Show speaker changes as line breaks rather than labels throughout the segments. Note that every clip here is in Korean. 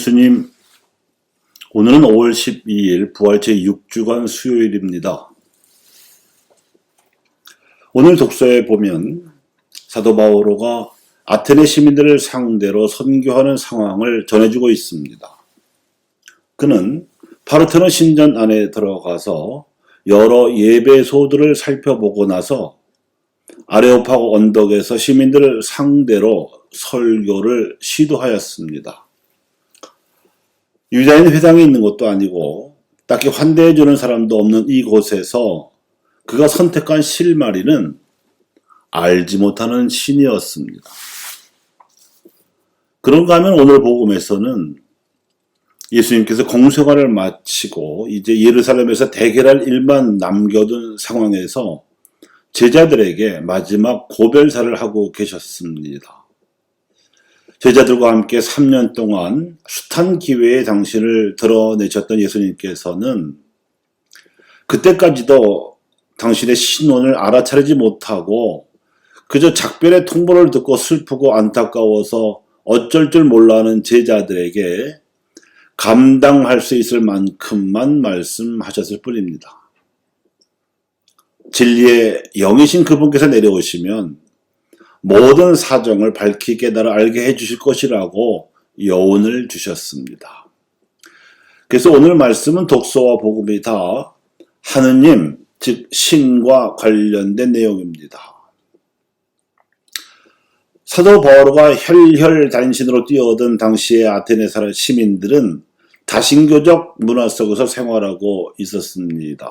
예수님, 오늘은 5월 12일 부활 제6주간 수요일입니다. 오늘 독서에 보면 사도 바오로가 아테네 시민들을 상대로 선교하는 상황을 전해주고 있습니다. 그는 파르테논 신전 안에 들어가서 여러 예배소들을 살펴보고 나서 아레오파고 언덕에서 시민들을 상대로 설교를 시도하였습니다. 유다인 회당이 있는 것도 아니고 딱히 환대해주는 사람도 없는 이곳에서 그가 선택한 실마리는 알지 못하는 신이었습니다. 그런가 하면 오늘 복음에서는 예수님께서 공생활을 마치고 이제 예루살렘에서 대결할 일만 남겨둔 상황에서 제자들에게 마지막 고별사를 하고 계셨습니다. 제자들과 함께 3년 동안 숱한 기회에 당신을 드러내셨던 예수님께서는 그때까지도 당신의 신원을 알아차리지 못하고 그저 작별의 통보를 듣고 슬프고 안타까워서 어쩔 줄 몰라하는 제자들에게 감당할 수 있을 만큼만 말씀하셨을 뿐입니다. 진리의 영이신 그분께서 내려오시면 모든 사정을 밝히 깨달아 알게 해주실 것이라고 여운을 주셨습니다. 그래서 오늘 말씀은 독서와 복음이 다 하느님, 즉 신과 관련된 내용입니다. 사도 바오로가 혈혈단신으로 뛰어오던 당시의 아테네 사람 시민들은 다신교적 문화 속에서 생활하고 있었습니다.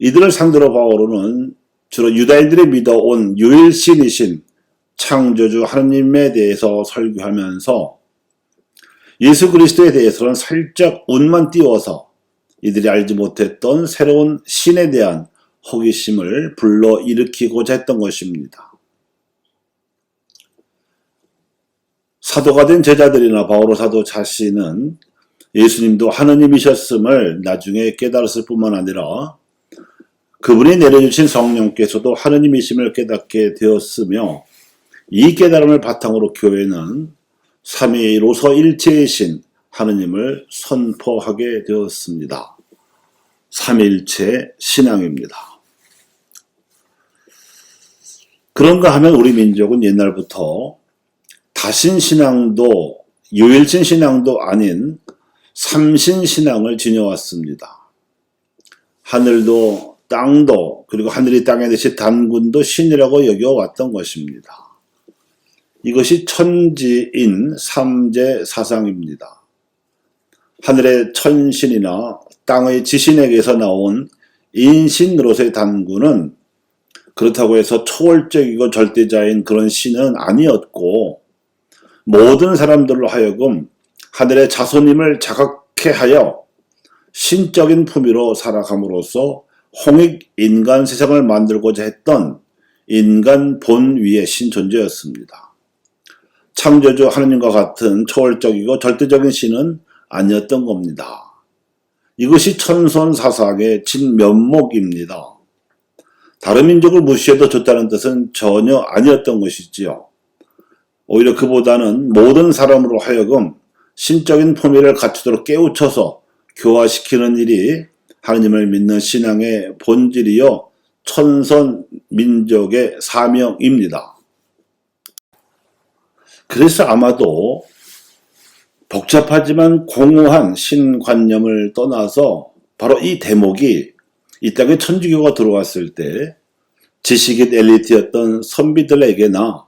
이들을 상대로 바오로는 주로 유다인들이 믿어온 유일신이신 창조주 하느님에 대해서 설교하면서 예수 그리스도에 대해서는 살짝 운만 띄워서 이들이 알지 못했던 새로운 신에 대한 호기심을 불러일으키고자 했던 것입니다. 사도가 된 제자들이나 바오로 사도 자신은 예수님도 하느님이셨음을 나중에 깨달았을 뿐만 아니라 그분이 내려주신 성령께서도 하느님이심을 깨닫게 되었으며 이 깨달음을 바탕으로 교회는 삼위로서 일체이신 하느님을 선포하게 되었습니다. 삼위일체 신앙입니다. 그런가 하면 우리 민족은 옛날부터 다신신앙도 유일신 신앙도 아닌 삼신신앙을 지녀왔습니다. 하늘도 땅도 그리고 하늘이 땅에 대신 단군도 신이라고 여겨왔던 것입니다. 이것이 천지인 삼재 사상입니다. 하늘의 천신이나 땅의 지신에게서 나온 인신으로서의 단군은 그렇다고 해서 초월적이고 절대자인 그런 신은 아니었고 모든 사람들로 하여금 하늘의 자손임을 자각케 하여 신적인 품위로 살아감으로써 홍익 인간 세상을 만들고자 했던 인간 본위의 신존재였습니다. 창조주 하느님과 같은 초월적이고 절대적인 신은 아니었던 겁니다. 이것이 천선 사상의 진면목입니다. 다른 민족을 무시해도 좋다는 뜻은 전혀 아니었던 것이지요. 오히려 그보다는 모든 사람으로 하여금 신적인 품위를 갖추도록 깨우쳐서 교화시키는 일이 하느님을 믿는 신앙의 본질이요 천선 민족의 사명입니다. 그래서 아마도 복잡하지만 공허한 신관념을 떠나서 바로 이 대목이 이 땅에 천주교가 들어왔을 때 지식인 엘리트였던 선비들에게나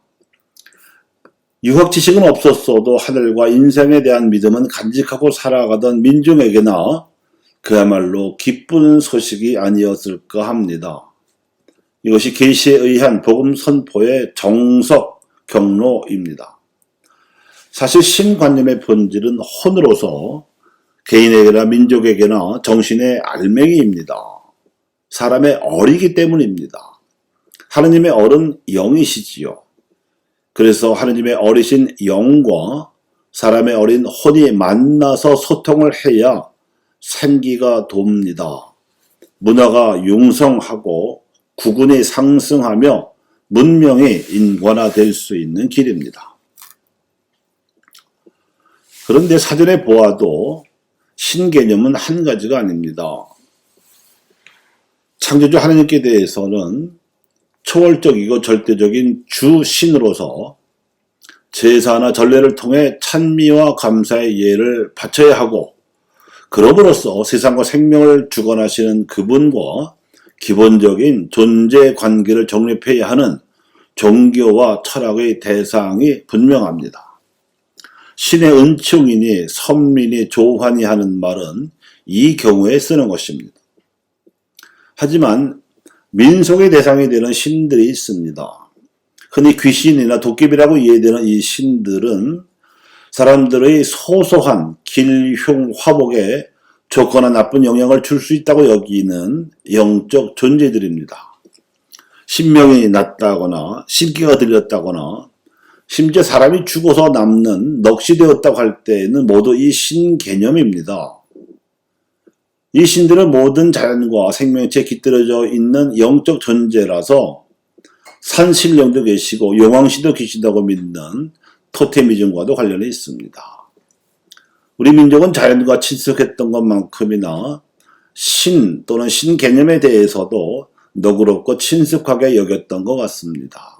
유학 지식은 없었어도 하늘과 인생에 대한 믿음은 간직하고 살아가던 민중에게나 그야말로 기쁜 소식이 아니었을까 합니다. 이것이 계시에 의한 복음 선포의 정석 경로입니다. 사실 신관념의 본질은 혼으로서 개인에게나 민족에게나 정신의 알맹이입니다. 사람의 얼이기 때문입니다. 하느님의 얼은 영이시지요. 그래서 하느님의 어리신 영과 사람의 어린 혼이 만나서 소통을 해야 생기가 돕니다. 문화가 융성하고 국운이 상승하며 문명이 인권화될 수 있는 길입니다. 그런데 사전에 보아도 신 개념은 한 가지가 아닙니다. 창조주 하나님께 대해서는 초월적이고 절대적인 주신으로서 제사나 전례를 통해 찬미와 감사의 예를 바쳐야 하고, 그럼으로써 세상과 생명을 주관하시는 그분과 기본적인 존재 관계를 정립해야 하는 종교와 철학의 대상이 분명합니다. 신의 은총이니 선민이 조환이 하는 말은 이 경우에 쓰는 것입니다. 하지만 민속의 대상이 되는 신들이 있습니다. 흔히 귀신이나 도깨비라고 이해되는 이 신들은 사람들의 소소한 길흉 화복에 좋거나 나쁜 영향을 줄 수 있다고 여기는 영적 존재들입니다. 신명이 났다거나 신기가 들렸다거나 심지어 사람이 죽어서 남는 넋이 되었다고 할 때에는 모두 이 신 개념입니다. 이 신들은 모든 자연과 생명체에 깃들여져 있는 영적 존재라서 산신령도 계시고 용왕신도 계시다고 믿는 토테미즘과도 관련이 있습니다. 우리 민족은 자연과 친숙했던 것만큼이나 신 또는 신 개념에 대해서도 너그럽고 친숙하게 여겼던 것 같습니다.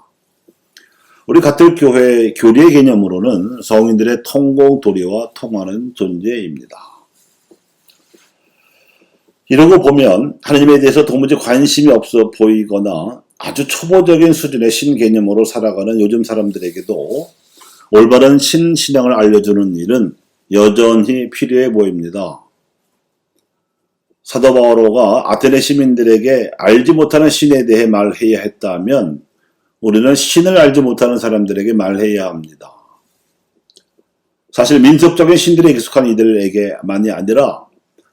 우리 가톨교회 교리의 개념으로는 성인들의 통공도리와 통하는 존재입니다. 이러고 보면 하나님에 대해서 도무지 관심이 없어 보이거나 아주 초보적인 수준의 신개념으로 살아가는 요즘 사람들에게도 올바른 신신앙을 알려주는 일은 여전히 필요해 보입니다. 사도 바오로가 아테네 시민들에게 알지 못하는 신에 대해 말해야 했다면 우리는 신을 알지 못하는 사람들에게 말해야 합니다. 사실 민속적인 신들에 익숙한 이들에게만이 아니라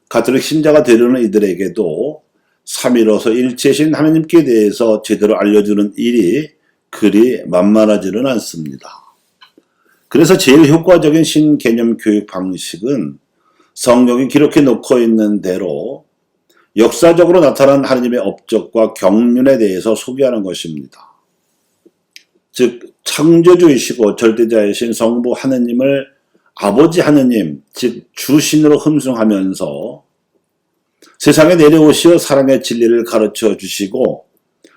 가톨릭 신자가 되려는 이들에게도 삼위로서 일체신 하나님께 대해서 제대로 알려주는 일이 그리 만만하지는 않습니다. 그래서 제일 효과적인 신개념 교육 방식은 성경이 기록해 놓고 있는 대로 역사적으로 나타난 하나님의 업적과 경륜에 대해서 소개하는 것입니다. 즉 창조주이시고 절대자이신 성부 하느님을 아버지 하느님, 즉 주신으로 흠숭하면서 세상에 내려오시어 사랑의 진리를 가르쳐 주시고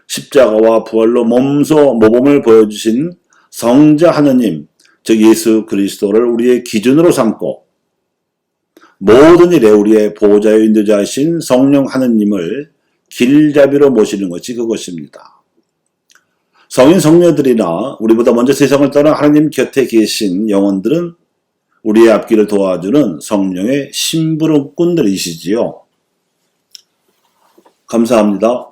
십자가와 부활로 몸소 모범을 보여주신 성자 하느님, 즉 예수 그리스도를 우리의 기준으로 삼고 모든 일에 우리의 보호자여 인도자이신 성령 하느님을 길잡이로 모시는 것이 그것입니다. 성인 성녀들이나 우리보다 먼저 세상을 떠나 하나님 곁에 계신 영혼들은 우리의 앞길을 도와주는 성령의 심부름꾼들이시지요. 감사합니다.